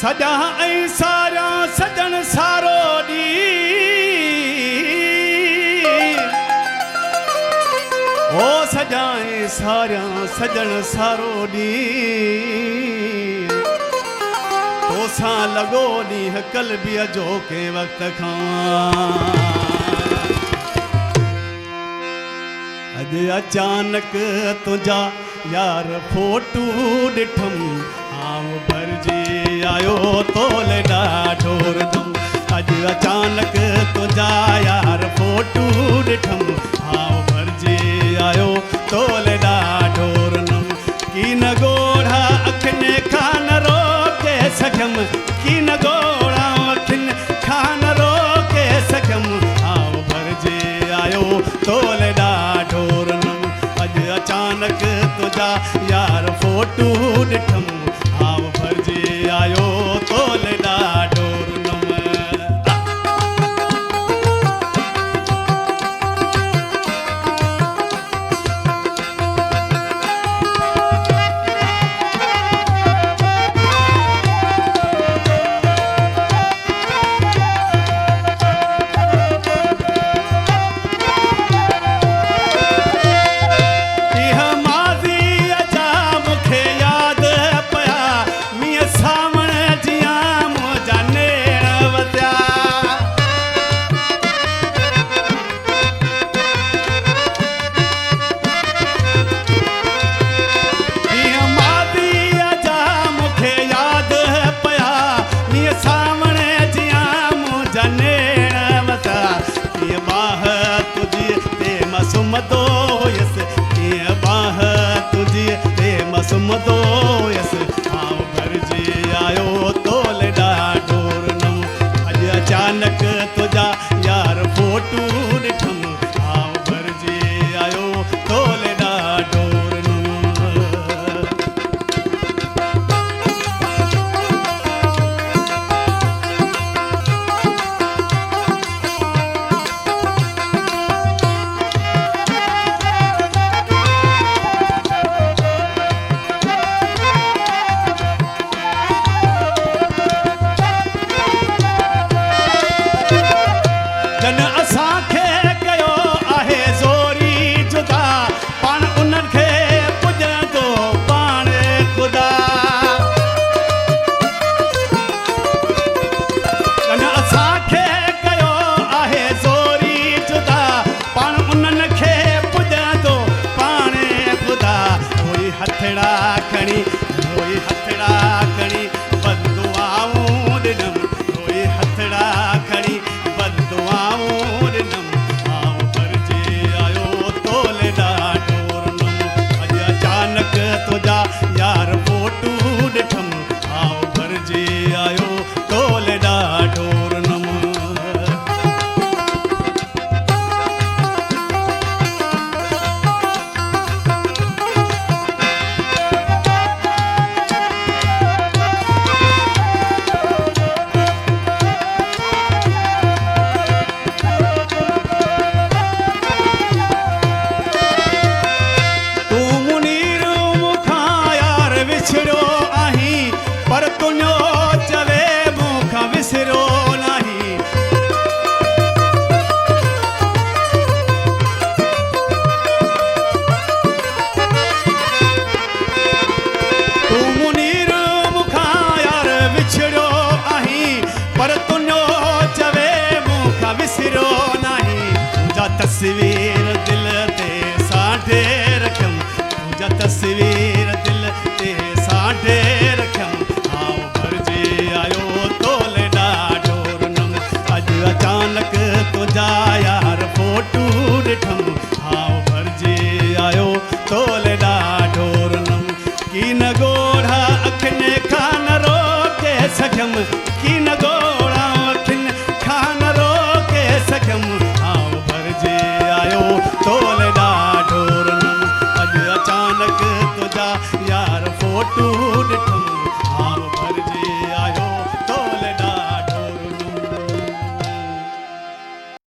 सजा ऐं सारा सजण सारो ॾी ओ सजा ऐं सारा सजण सारो ॾी तोसां लॻो ॾींहुं कलबीअ जो कंहिं वक़्त खां अॼु अचानक तुंहिंजा यार फोटू ॾिठमि आऊं भरिजी आयो तोले ॾाढो रुदम अॼु अचानक तुंहिंजा यार फोटू ॾिठमि आऊं भरिजी आयो तोले ॾाढो रुदम की न ॻोढ़ा अखियुनि खां न रोके सघियमि की न ॻोढ़ा अखियुनि खां न रोके सघियमि आऊं भरिजी आयो तोले ॾाढो रुदम अॼु अचानक तुंहिंजा यार फोटू ॾिठमि आऊं भरिजी आयो तोले ॾाढो रुदम सुमदो हुयसि कीअं बाह तुंहिंजी प्रेम सुमदो हुयसि आऊं भरिजी आयो तोले ॾाढो रुदम अॼु अचानक तुंहिंजा यार फोटू ॾिठमि आऊं भरिजी आयो तोले ॾाढो जन असांखे कयो आहे ज़ोरी जुदा पाण उन्हनि खे पुॼंदो पाण ख़ुदा जन असांखे कयो आहे ज़ोरी जुदा पाण उन्हनि खे पुॼंदो पाण ख़ुदा कोई हथड़ा खणी बददुआऊं ॾिनमि कोई हथड़ा खणी बददुआऊं ॾिनमि आऊं भरिजी आयो तोले ॾाढो रुदम अॼु अचानक तुंहिंजा यार फोटू ॾिठमि आऊं भरिजी आयो तोले ॾाढो रुदम विछड़ो आहीं पर तुंहिंजो चवे मूंखां विसरो नहीं तूं मुनीर मूंखां यार विछड़ो आहीं पर तुंहिंजो चवे मूंखां विसरो नहीं तुंहिंजा तस्वीर दिल ते साठे रखियमि तुंहिंजा तस्वीर